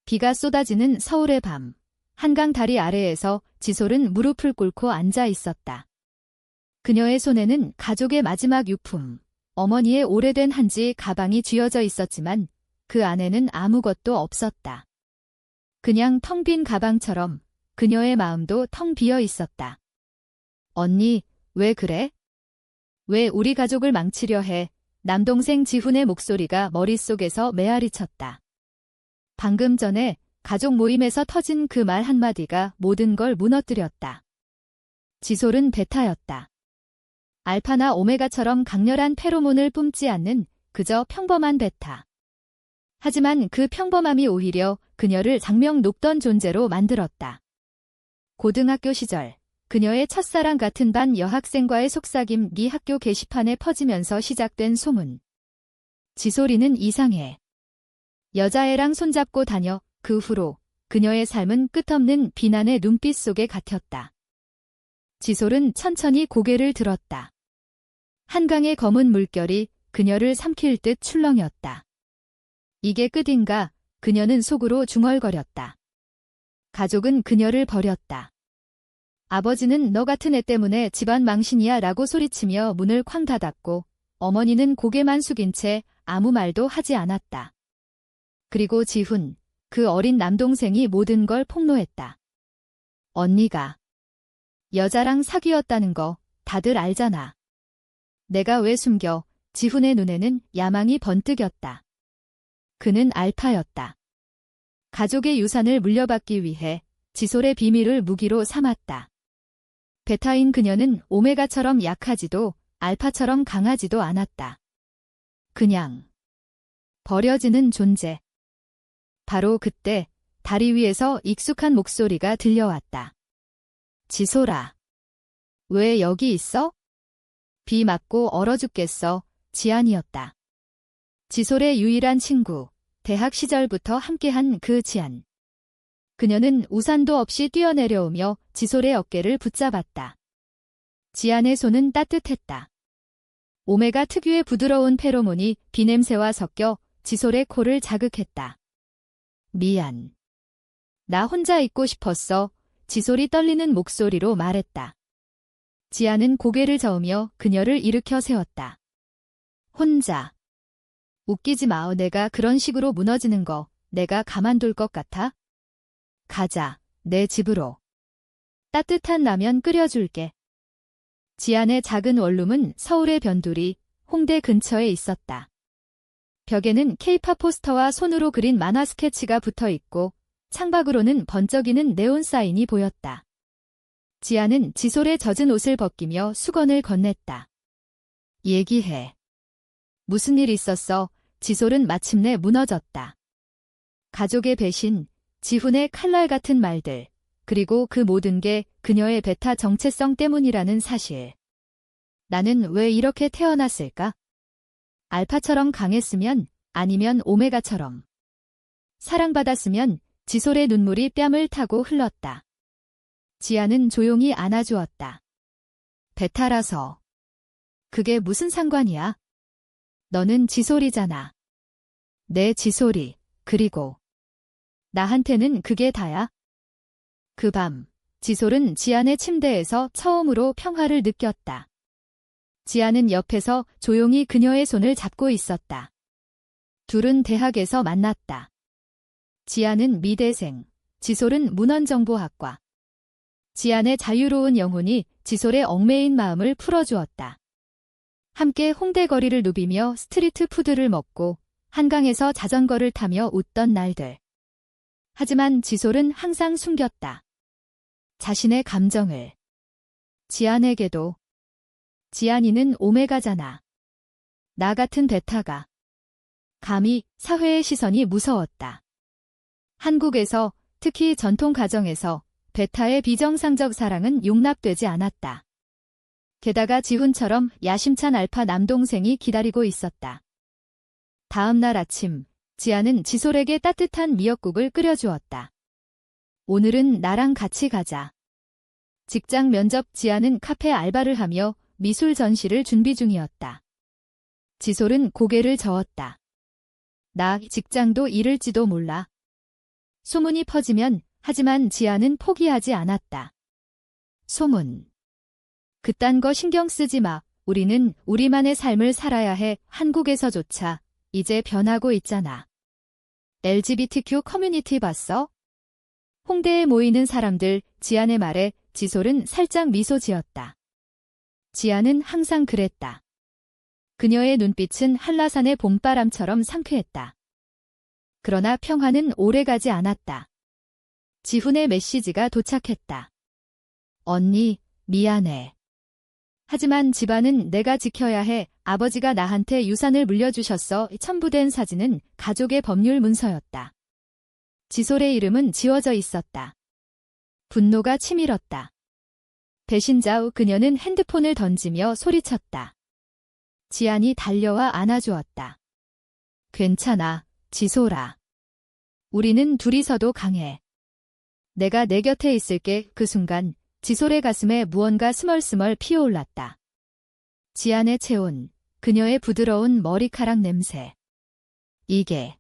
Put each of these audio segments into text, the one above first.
비가 쏟아지는 서울의 밤. 한강 다리 아래에서 지솔은 무릎을 꿇고 앉아 있었다. 그녀의 손에는 가족의 마지막 유품, 어머니의 오래된 한지 가방이 쥐어져 있었지만 그 안에는 아무것도 없었다. 그냥 텅 빈 가방처럼 그녀의 마음도 텅 비어 있었다. 언니, 왜 그래? 왜 우리 가족을 망치려 해? 남동생 지훈의 목소리가 머릿속에서 메아리쳤다. 방금 전에 가족 모임에서 터진 그 말 한마디가 모든 걸 무너뜨렸다. 지솔은 베타였다. 알파나 오메가처럼 강렬한 페로몬을 뿜지 않는 그저 평범한 베타. 하지만 그 평범함이 오히려 그녀를 장명 높던 존재로 만들었다. 고등학교 시절, 그녀의 첫사랑 같은 반 여학생과의 속삭임이 학교 게시판에 퍼지면서 시작된 소문. 지솔이는 이상해. 여자애랑 손잡고 다녀. 그 후로 그녀의 삶은 끝없는 비난의 눈빛 속에 갇혔다. 지솔은 천천히 고개를 들었다. 한강의 검은 물결이 그녀를 삼킬 듯 출렁였다. 이게 끝인가? 그녀는 속으로 중얼거렸다. 가족은 그녀를 버렸다. 아버지는 너 같은 애 때문에 집안 망신이야 라고 소리치며 문을 쾅 닫았고 어머니는 고개만 숙인 채 아무 말도 하지 않았다. 그리고 지훈, 그 어린 남동생이 모든 걸 폭로했다. 언니가 여자랑 사귀었다는 거 다들 알잖아. 내가 왜 숨겨? 지훈의 눈에는 야망이 번뜩였다. 그는 알파였다. 가족의 유산을 물려받기 위해 지솔의 비밀을 무기로 삼았다. 베타인 그녀는 오메가처럼 약하지도 알파처럼 강하지도 않았다. 그냥 버려지는 존재. 바로 그때 다리 위에서 익숙한 목소리가 들려왔다. 지솔아. 왜 여기 있어? 비 맞고 얼어 죽겠어. 지안이었다. 지솔의 유일한 친구, 대학 시절부터 함께한 그 지안. 그녀는 우산도 없이 뛰어내려오며 지솔의 어깨를 붙잡았다. 지안의 손은 따뜻했다. 오메가 특유의 부드러운 페로몬이 비냄새와 섞여 지솔의 코를 자극했다. 미안. 나 혼자 있고 싶었어. 지솔이 떨리는 목소리로 말했다. 지아는 고개를 저으며 그녀를 일으켜 세웠다. 혼자. 웃기지 마. 내가 그런 식으로 무너지는 거 내가 가만둘 것 같아? 가자. 내 집으로. 따뜻한 라면 끓여줄게. 지안의 작은 원룸은 서울의 변두리, 홍대 근처에 있었다. 벽에는 케이팝 포스터와 손으로 그린 만화 스케치가 붙어 있고 창밖으로는 번쩍이는 네온 사인이 보였다. 지아는 지솔의 젖은 옷을 벗기며 수건을 건넸다. 얘기해. 무슨 일 있었어? 지솔은 마침내 무너졌다. 가족의 배신, 지훈의 칼날 같은 말들, 그리고 그 모든 게 그녀의 베타 정체성 때문이라는 사실. 나는 왜 이렇게 태어났을까? 알파처럼 강했으면 아니면 오메가처럼. 사랑받았으면 지솔의 눈물이 뺨을 타고 흘렀다. 지아는 조용히 안아주었다. 베타라서. 그게 무슨 상관이야? 너는 지솔이잖아. 내 지솔이. 그리고 나한테는 그게 다야. 그 밤, 지솔은 지안의 침대에서 처음으로 평화를 느꼈다. 지안은 옆에서 조용히 그녀의 손을 잡고 있었다. 둘은 대학에서 만났다. 지안은 미대생, 지솔은 문헌정보학과. 지안의 자유로운 영혼이 지솔의 얽매인 마음을 풀어주었다. 함께 홍대 거리를 누비며 스트리트 푸드를 먹고 한강에서 자전거를 타며 웃던 날들. 하지만 지솔은 항상 숨겼다. 자신의 감정을. 지안에게도. 지안이는 오메가잖아. 나 같은 베타가. 감히 사회의 시선이 무서웠다. 한국에서, 특히 전통 가정에서 베타의 비정상적 사랑은 용납되지 않았다. 게다가 지훈처럼 야심찬 알파 남동생이 기다리고 있었다. 다음 날 아침, 지안은 지솔에게 따뜻한 미역국을 끓여주었다. 오늘은 나랑 같이 가자. 직장 면접. 지안은 카페 알바를 하며 미술 전시를 준비 중이었다. 지솔은 고개를 저었다. 나 직장도 잃을지도 몰라. 소문이 퍼지면 하지만 지아는 포기하지 않았다. 소문. 그딴 거 신경 쓰지 마. 우리는 우리만의 삶을 살아야 해. 한국에서조차 이제 변하고 있잖아. LGBTQ 커뮤니티 봤어? 홍대에 모이는 사람들, 지안의 말에 지솔은 살짝 미소 지었다. 지안은 항상 그랬다. 그녀의 눈빛은 한라산의 봄바람처럼 상쾌했다. 그러나 평화는 오래가지 않았다. 지훈의 메시지가 도착했다. 언니, 미안해. 하지만 집안은 내가 지켜야 해. 아버지가 나한테 유산을 물려주셨어. 첨부된 사진은 가족의 법률 문서였다. 지솔의 이름은 지워져 있었다. 분노가 치밀었다. 배신자 후 그녀는 핸드폰을 던지며 소리쳤다. 지안이 달려와 안아주었다. 괜찮아, 지솔아. 우리는 둘이서도 강해. 내가 내 곁에 있을게. 그 순간 지솔의 가슴에 무언가 스멀스멀 피어올랐다. 지안의 체온, 그녀의 부드러운 머리카락 냄새. 이게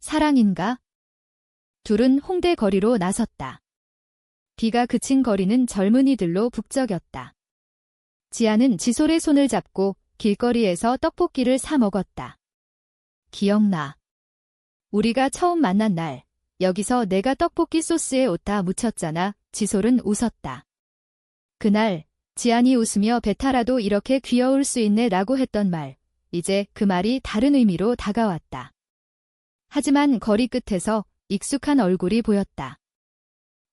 사랑인가? 둘은 홍대 거리로 나섰다. 비가 그친 거리는 젊은이들로 북적였다. 지안은 지솔의 손을 잡고 길거리에서 떡볶이를 사 먹었다. 기억나. 우리가 처음 만난 날, 여기서 내가 떡볶이 소스에 옷 다 묻혔잖아. 지솔은 웃었다. 그날 지안이 웃으며 베타라도 이렇게 귀여울 수 있네 라고 했던 말, 이제 그 말이 다른 의미로 다가왔다. 하지만 거리 끝에서 익숙한 얼굴이 보였다.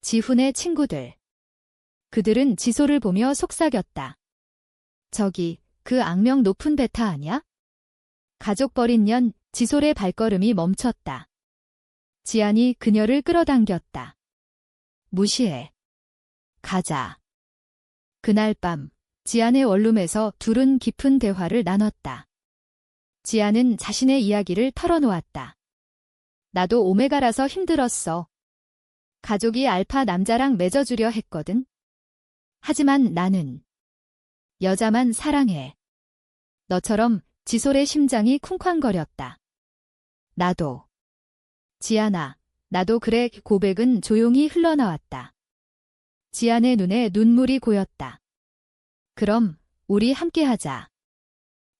지훈의 친구들. 그들은 지솔을 보며 속삭였다. 저기, 그 악명 높은 베타 아냐? 가족 버린 년. 지솔의 발걸음이 멈췄다. 지안이 그녀를 끌어당겼다. 무시해. 가자. 그날 밤, 지안의 원룸에서 둘은 깊은 대화를 나눴다. 지안은 자신의 이야기를 털어놓았다. 나도 오메가라서 힘들었어. 가족이 알파 남자랑 맺어주려 했거든. 하지만 나는 여자만 사랑해. 너처럼. 지솔의 심장이 쿵쾅거렸다. 나도. 지안아, 나도 그래. 고백은 조용히 흘러나왔다. 지안의 눈에 눈물이 고였다. 그럼 우리 함께하자.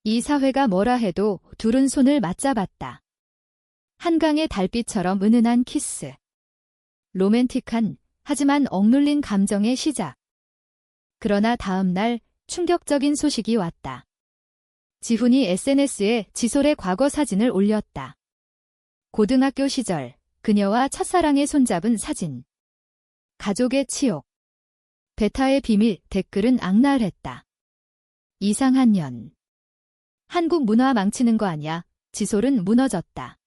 이 사회가 뭐라 해도 둘은 손을 맞잡았다. 한강의 달빛처럼 은은한 키스. 로맨틱한, 하지만 억눌린 감정의 시작. 그러나 다음 날 충격적인 소식이 왔다. 지훈이 SNS에 지솔의 과거 사진을 올렸다. 고등학교 시절 그녀와 첫사랑의 손잡은 사진. 가족의 치욕. 베타의 비밀. 댓글은 악랄했다. 이상한 년. 한국 문화 망치는 거 아냐. 지솔은 무너졌다.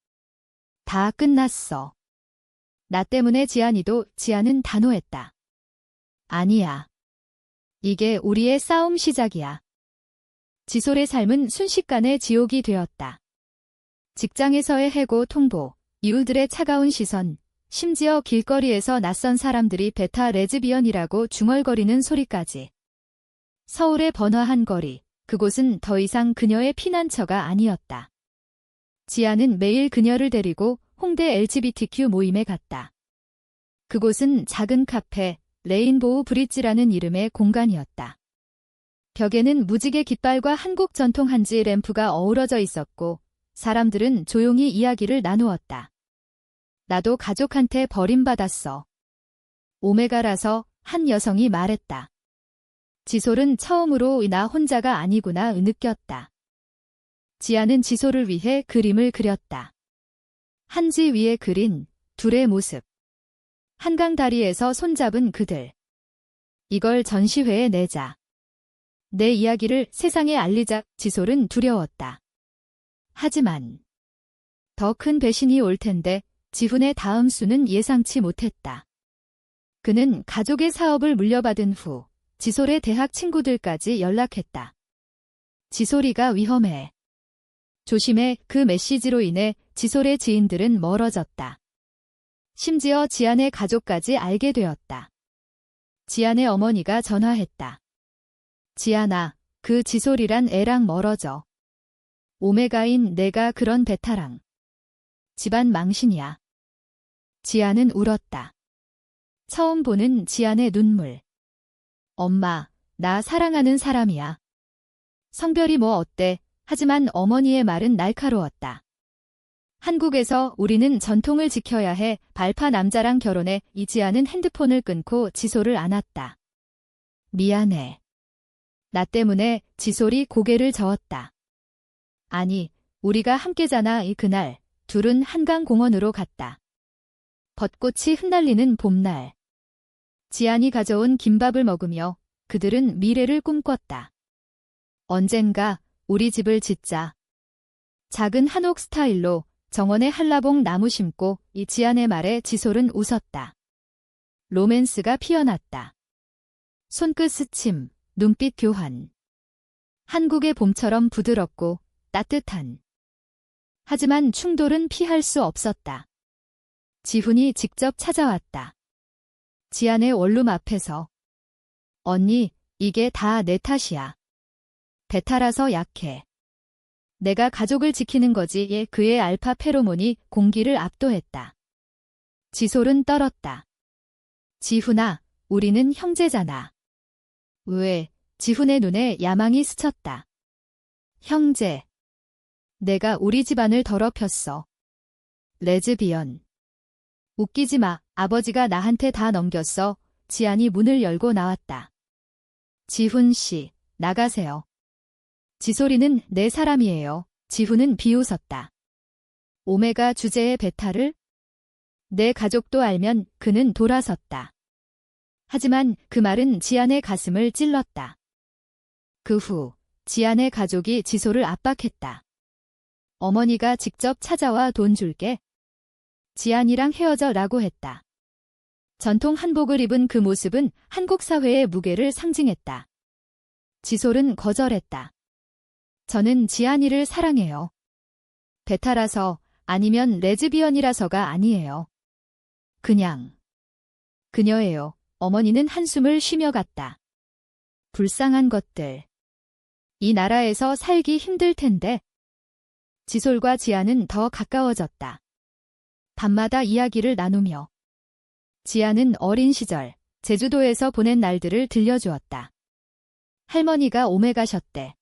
다 끝났어. 나 때문에 지안은 단호했다. 아니야. 이게 우리의 싸움 시작이야. 지솔의 삶은 순식간에 지옥이 되었다. 직장에서의 해고 통보, 이웃들의 차가운 시선, 심지어 길거리에서 낯선 사람들이 베타 레즈비언이라고 중얼거리는 소리까지. 서울의 번화한 거리, 그곳은 더 이상 그녀의 피난처가 아니었다. 지안은 매일 그녀를 데리고 홍대 LGBTQ 모임에 갔다. 그곳은 작은 카페, 레인보우 브릿지라는 이름의 공간이었다. 벽에는 무지개 깃발과 한국 전통 한지 램프가 어우러져 있었고 사람들은 조용히 이야기를 나누었다. 나도 가족한테 버림받았어. 오메가라서 한 여성이 말했다. 지솔은 처음으로 나 혼자가 아니구나 느꼈다. 지안은 지솔을 위해 그림을 그렸다. 한지 위에 그린 둘의 모습. 한강 다리에서 손잡은 그들. 이걸 전시회에 내자. 내 이야기를 세상에 알리자. 지솔은 두려웠다. 하지만 더 큰 배신이 올 텐데 지훈의 다음 수는 예상치 못했다. 그는 가족의 사업을 물려받은 후 지솔의 대학 친구들까지 연락했다. 지솔이가 위험해. 조심해. 그 메시지로 인해 지솔의 지인들은 멀어졌다. 심지어 지안의 가족까지 알게 되었다. 지안의 어머니가 전화했다. 지안아, 그 지솔이란 애랑 멀어져. 오메가인 내가 그런 베타랑. 집안 망신이야. 지안은 울었다. 처음 보는 지안의 눈물. 엄마, 나 사랑하는 사람이야. 성별이 뭐 어때? 하지만 어머니의 말은 날카로웠다. 한국에서 우리는 전통을 지켜야 해. 발파 남자랑 결혼해. 이지아는 핸드폰을 끊고 지소를 안았다. 미안해. 나 때문에. 지솔이 고개를 저었다. 아니, 우리가 함께잖아. 그날 둘은 한강공원으로 갔다. 벚꽃이 흩날리는 봄날. 지안이 가져온 김밥을 먹으며 그들은 미래를 꿈꿨다. 언젠가 우리 집을 짓자. 작은 한옥 스타일로 정원에 한라봉 나무 심고. 이 지안의 말에 지솔은 웃었다. 로맨스가 피어났다. 손끝 스침, 눈빛 교환. 한국의 봄처럼 부드럽고 따뜻한. 하지만 충돌은 피할 수 없었다. 지훈이 직접 찾아왔다. 지안의 원룸 앞에서. 언니, 이게 다 내 탓이야. 배탈아서 약해. 내가 가족을 지키는 거지. 그의 알파 페로몬이 공기를 압도했다. 지솔은 떨었다. 지훈아, 우리는 형제잖아. 왜? 지훈의 눈에 야망이 스쳤다. 형제. 내가 우리 집안을 더럽혔어. 레즈비언. 웃기지 마. 아버지가 나한테 다 넘겼어. 지안이 문을 열고 나왔다. 지훈 씨, 나가세요. 지솔이는 내 사람이에요. 지훈은 비웃었다. 오메가 주제의 배탈을? 내 가족도 알면. 그는 돌아섰다. 하지만 그 말은 지안의 가슴을 찔렀다. 그 후 지안의 가족이 지솔을 압박했다. 어머니가 직접 찾아와 돈 줄게. 지안이랑 헤어져 라고 했다. 전통 한복을 입은 그 모습은 한국 사회의 무게를 상징했다. 지솔은 거절했다. 저는 지안이를 사랑해요. 배타라서, 아니면 레즈비언이라서가 아니에요. 그냥 그녀예요. 어머니는 한숨을 쉬며 갔다. 불쌍한 것들. 이 나라에서 살기 힘들 텐데. 지솔과 지안은 더 가까워졌다. 밤마다 이야기를 나누며. 지안은 어린 시절 제주도에서 보낸 날들을 들려주었다. 할머니가 오메 가셨대.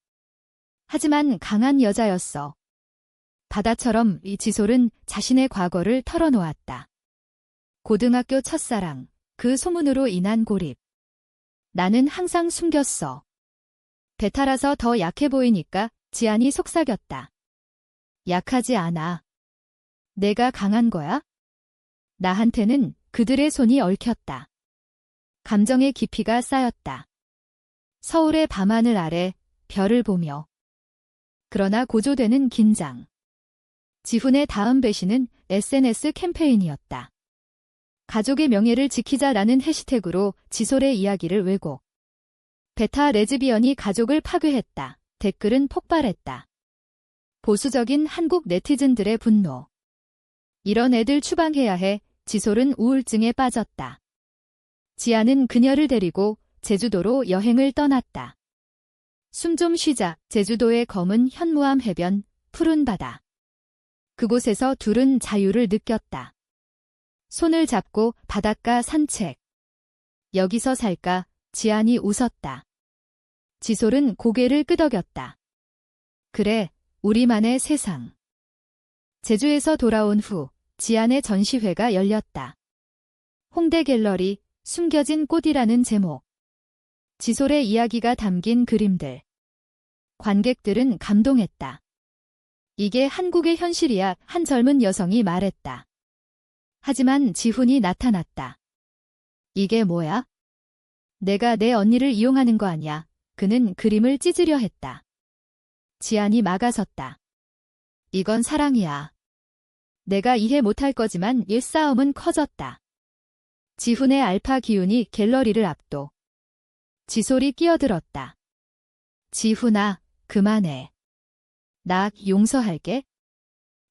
하지만 강한 여자였어. 바다처럼. 이 지솔은 자신의 과거를 털어놓았다. 고등학교 첫사랑, 그 소문으로 인한 고립. 나는 항상 숨겼어. 배탈아서 더 약해 보이니까. 지안이 속삭였다. 약하지 않아. 내가 강한 거야? 나한테는 그들의 손이 얽혔다. 감정의 깊이가 쌓였다. 서울의 밤하늘 아래 별을 보며. 그러나 고조되는 긴장. 지훈의 다음 배신은 SNS 캠페인이었다. 가족의 명예를 지키자라는 해시태그로 지솔의 이야기를 왜곡. 베타 레즈비언이 가족을 파괴했다. 댓글은 폭발했다. 보수적인 한국 네티즌들의 분노. 이런 애들 추방해야 해. 지솔은 우울증에 빠졌다. 지아는 그녀를 데리고 제주도로 여행을 떠났다. 숨 좀 쉬자. 제주도의 검은 현무암 해변, 푸른 바다. 그곳에서 둘은 자유를 느꼈다. 손을 잡고 바닷가 산책. 여기서 살까? 지안이 웃었다. 지솔은 고개를 끄덕였다. 그래, 우리만의 세상. 제주에서 돌아온 후 지안의 전시회가 열렸다. 홍대 갤러리, 숨겨진 꽃이라는 제목. 지솔의 이야기가 담긴 그림들. 관객들은 감동했다. 이게 한국의 현실이야. 한 젊은 여성이 말했다. 하지만 지훈이 나타났다. 이게 뭐야? 내가 내 언니를 이용하는 거 아니야. 그는 그림을 찢으려 했다. 지안이 막아섰다. 이건 사랑이야. 내가 이해 못할 거지만 옛 싸움은 커졌다. 지훈의 알파 기운이 갤러리를 압도. 지솔이 끼어들었다. 지훈아, 그만해. 나 용서할게.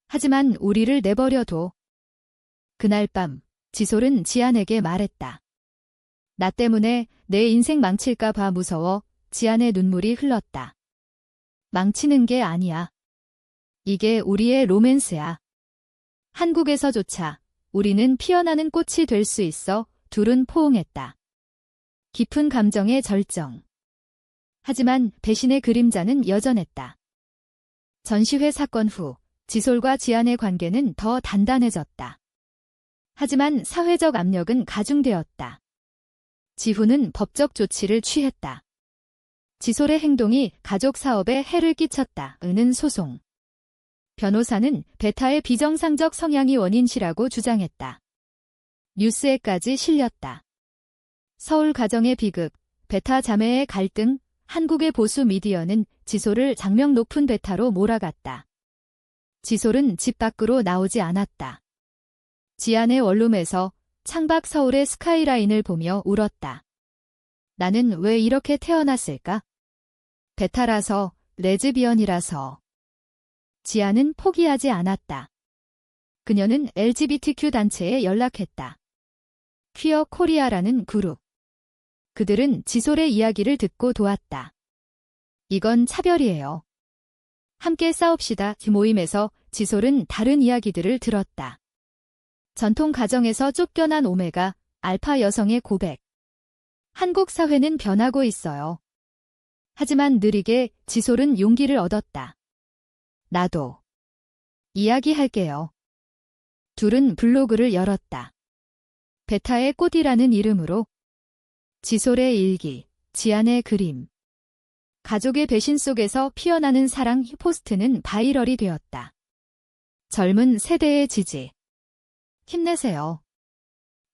하지만 우리를 내버려둬. 그날 밤 지솔은 지안에게 말했다. 나 때문에 내 인생 망칠까 봐 무서워. 지안의 눈물이 흘렀다. 망치는 게 아니야. 이게 우리의 로맨스야. 한국에서조차 우리는 피어나는 꽃이 될 수 있어. 둘은 포옹했다. 깊은 감정의 절정. 하지만 배신의 그림자는 여전했다. 전시회 사건 후 지솔과 지안의 관계는 더 단단해졌다. 하지만 사회적 압력은 가중되었다. 지훈은 법적 조치를 취했다. 지솔의 행동이 가족 사업에 해를 끼쳤다는 소송. 변호사는 베타의 비정상적 성향이 원인시라고 주장했다. 뉴스에까지 실렸다. 서울 가정의 비극, 베타 자매의 갈등, 한국의 보수 미디어는 지솔을 장명 높은 베타로 몰아갔다. 지솔은 집 밖으로 나오지 않았다. 지안의 원룸에서 창밖 서울의 스카이라인을 보며 울었다. 나는 왜 이렇게 태어났을까? 베타라서, 레즈비언이라서. 지안은 포기하지 않았다. 그녀는 LGBTQ 단체에 연락했다. 퀴어 코리아라는 그룹. 그들은 지솔의 이야기를 듣고 도왔다. 이건 차별이에요. 함께 싸웁시다. 모임에서 지솔은 다른 이야기들을 들었다. 전통 가정에서 쫓겨난 오메가, 알파 여성의 고백. 한국 사회는 변하고 있어요. 하지만 느리게 지솔은 용기를 얻었다. 나도 이야기할게요. 둘은 블로그를 열었다. 베타의 꽃이라는 이름으로 지솔의 일기, 지안의 그림. 가족의 배신 속에서 피어나는 사랑 포스트는 바이럴이 되었다. 젊은 세대의 지지. 힘내세요.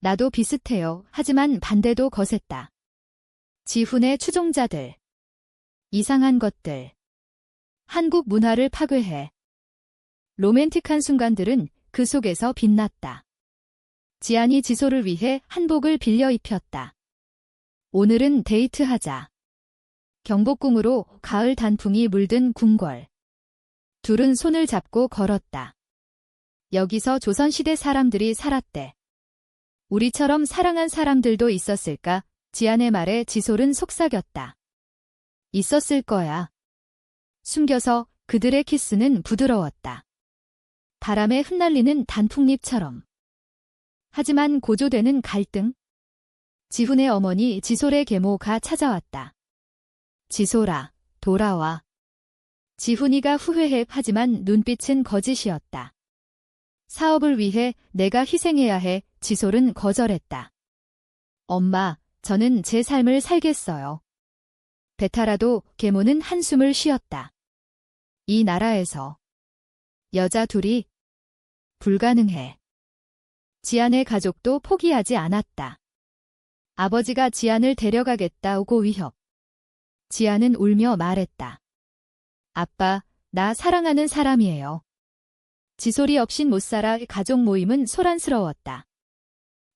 나도 비슷해요. 하지만 반대도 거셌다. 지훈의 추종자들. 이상한 것들. 한국 문화를 파괴해. 로맨틱한 순간들은 그 속에서 빛났다. 지안이 지솔을 위해 한복을 빌려 입혔다. 오늘은 데이트하자. 경복궁으로 가을 단풍이 물든 궁궐. 둘은 손을 잡고 걸었다. 여기서 조선시대 사람들이 살았대. 우리처럼 사랑한 사람들도 있었을까? 지안의 말에 지솔은 속삭였다. 있었을 거야. 숨겨서 그들의 키스는 부드러웠다. 바람에 흩날리는 단풍잎처럼. 하지만 고조되는 갈등. 지훈의 어머니 지솔의 계모가 찾아왔다. 지솔아, 돌아와. 지훈이가 후회해. 하지만 눈빛은 거짓이었다. 사업을 위해 내가 희생해야 해. 지솔은 거절했다. 엄마, 저는 제 삶을 살겠어요. 베타라도 계모는 한숨을 쉬었다. 이 나라에서 여자 둘이 불가능해. 지안의 가족도 포기하지 않았다. 아버지가 지안을 데려가겠다고 위협. 지안은 울며 말했다. 아빠, 나 사랑하는 사람이에요. 지솔이 없인 못 살아. 가족 모임은 소란스러웠다.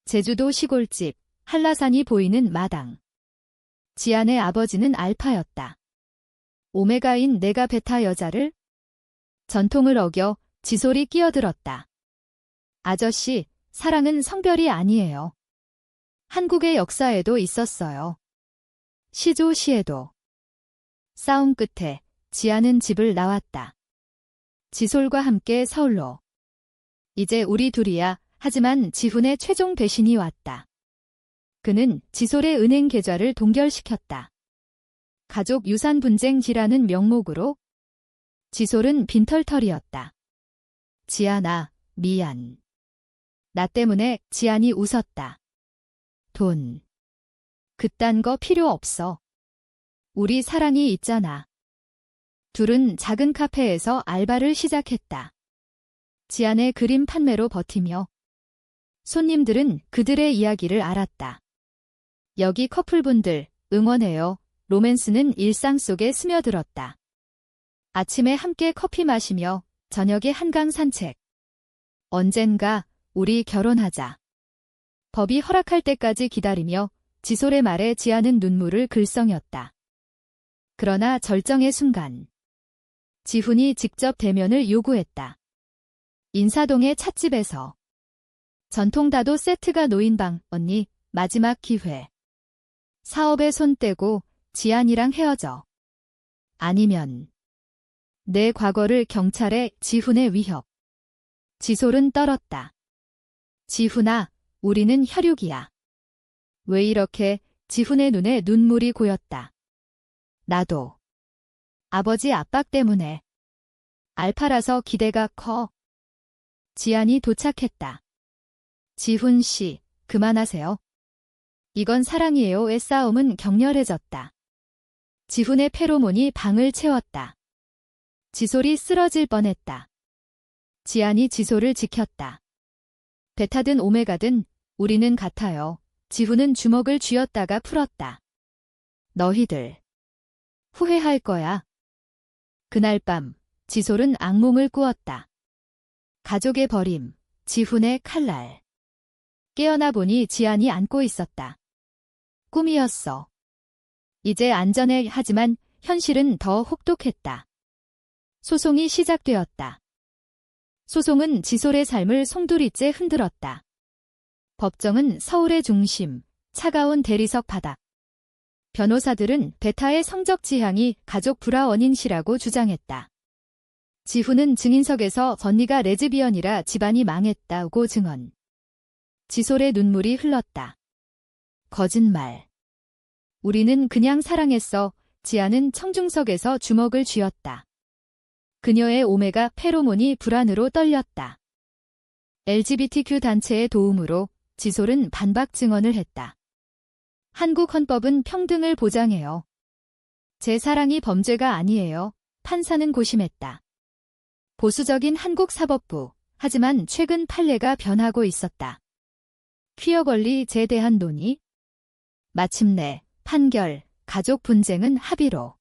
제주도 시골집, 한라산이 보이는 마당. 지안의 아버지는 알파였다. 오메가인 내가 베타 여자를? 전통을 어겨 지솔이 끼어들었다. 아저씨, 사랑은 성별이 아니에요. 한국의 역사에도 있었어요. 시조시에도. 싸움 끝에 지안은 집을 나왔다. 지솔과 함께 서울로. 이제 우리 둘이야. 하지만 지훈의 최종 배신이 왔다. 그는 지솔의 은행 계좌를 동결시켰다. 가족 유산 분쟁지라는 명목으로. 지솔은 빈털털이었다. 지안아, 미안. 나 때문에. 지안이 웃었다. 돈. 그딴 거 필요 없어. 우리 사랑이 있잖아. 둘은 작은 카페에서 알바를 시작했다. 지안의 그림 판매로 버티며. 손님들은 그들의 이야기를 알았다. 여기 커플분들, 응원해요. 로맨스는 일상 속에 스며들었다. 아침에 함께 커피 마시며 저녁에 한강 산책. 언젠가 우리 결혼하자. 법이 허락할 때까지 기다리며 지솔의 말에 지안은 눈물을 글썽였다. 그러나 절정의 순간. 지훈이 직접 대면을 요구했다. 인사동의 찻집에서. 전통다도 세트가 놓인 방. 언니, 마지막 기회. 사업에 손 떼고 지안이랑 헤어져. 아니면 내 과거를 경찰에. 지훈의 위협. 지솔은 떨었다. 지훈아, 우리는 혈육이야. 왜 이렇게? 지훈의 눈에 눈물이 고였다. 나도. 아버지 압박 때문에. 알파라서 기대가 커. 지안이 도착했다. 지훈 씨, 그만하세요. 이건 사랑이에요의 싸움은 격렬해졌다. 지훈의 페로몬이 방을 채웠다. 지솔이 쓰러질 뻔했다. 지안이 지솔을 지켰다. 베타든 오메가든 우리는 같아요. 지훈은 주먹을 쥐었다가 풀었다. 너희들 후회할 거야. 그날 밤 지솔은 악몽을 꾸었다. 가족의 버림, 지훈의 칼날. 깨어나 보니 지안이 안고 있었다. 꿈이었어. 이제 안전해. 하지만 현실은 더 혹독했다. 소송이 시작되었다. 소송은 지솔의 삶을 송두리째 흔들었다. 법정은 서울의 중심, 차가운 대리석 바닥. 변호사들은 베타의 성적 지향이 가족 불화 원인시라고 주장했다. 지훈은 증인석에서 언니가 레즈비언이라 집안이 망했다고 증언. 지솔의 눈물이 흘렀다. 거짓말. 우리는 그냥 사랑했어. 지아는 청중석에서 주먹을 쥐었다. 그녀의 오메가 페로몬이 불안으로 떨렸다. LGBTQ 단체의 도움으로 지솔은 반박 증언을 했다. 한국 헌법은 평등을 보장해요. 제 사랑이 범죄가 아니에요. 판사는 고심했다. 보수적인 한국 사법부, 하지만 최근 판례가 변하고 있었다. 퀴어 권리에 대한 논의? 마침내 판결, 가족 분쟁은 합의로.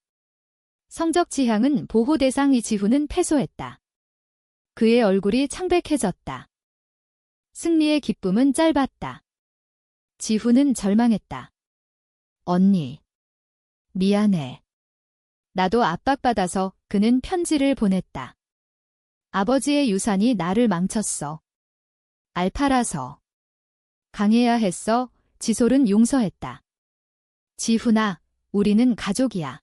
성적 지향은 보호 대상. 지훈은 패소했다. 그의 얼굴이 창백해졌다. 승리의 기쁨은 짧았다. 지훈은 절망했다. 언니. 미안해. 나도 압박받아서. 그는 편지를 보냈다. 아버지의 유산이 나를 망쳤어. 알파라서. 강해야 했어. 지솔은 용서했다. 지훈아, 우리는 가족이야.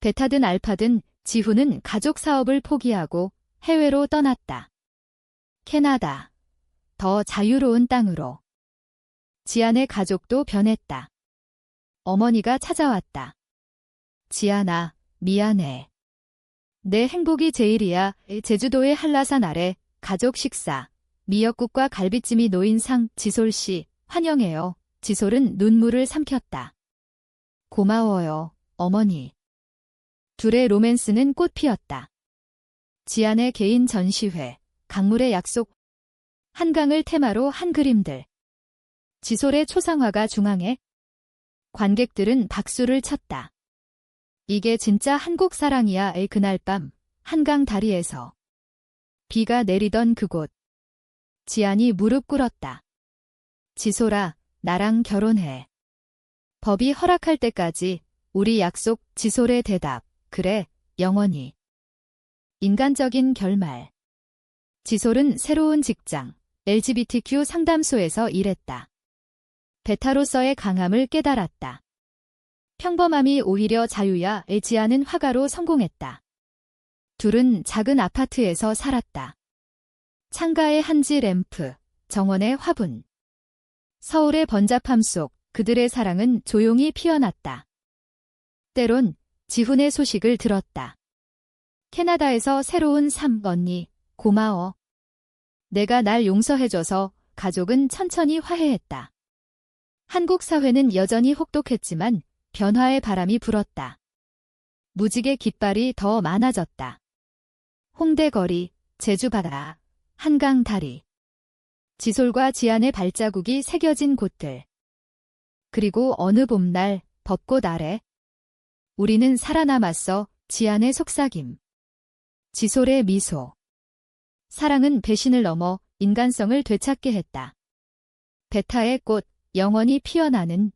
베타든 알파든 지훈은 가족 사업을 포기하고 해외로 떠났다. 캐나다. 더 자유로운 땅으로. 지안의 가족도 변했다. 어머니가 찾아왔다. 지안아, 미안해. 내 행복이 제일이야. 제주도의 한라산 아래 가족 식사. 미역국과 갈비찜이 놓인 상. 지솔 씨, 환영해요. 지솔은 눈물을 삼켰다. 고마워요, 어머니. 둘의 로맨스는 꽃 피었다. 지안의 개인 전시회, 강물의 약속. 한강을 테마로 한 그림들. 지솔의 초상화가 중앙에. 관객들은 박수를 쳤다. 이게 진짜 한국 사랑이야. 그날 밤 한강 다리에서 비가 내리던 그곳. 지안이 무릎 꿇었다. 지솔아, 나랑 결혼해. 법이 허락할 때까지. 우리 약속. 지솔의 대답. 그래, 영원히. 인간적인 결말. 지솔은 새로운 직장, LGBTQ 상담소에서 일했다. 베타로서의 강함을 깨달았다. 평범함이 오히려 자유야. 지아는 화가로 성공했다. 둘은 작은 아파트에서 살았다. 창가의 한지 램프, 정원의 화분. 서울의 번잡함 속 그들의 사랑은 조용히 피어났다. 때론 지훈의 소식을 들었다. 캐나다에서 새로운 삶. 언니, 고마워. 내가 날 용서해줘서. 가족은 천천히 화해했다. 한국 사회는 여전히 혹독했지만 변화의 바람이 불었다. 무지개 깃발이 더 많아졌다. 홍대 거리, 제주 바다, 한강 다리. 지솔과 지안의 발자국이 새겨진 곳들. 그리고 어느 봄날 벚꽃 아래. 우리는 살아남았어. 지안의 속삭임. 지솔의 미소. 사랑은 배신을 넘어 인간성을 되찾게 했다. 베타의 꽃, 영원히 피어나는.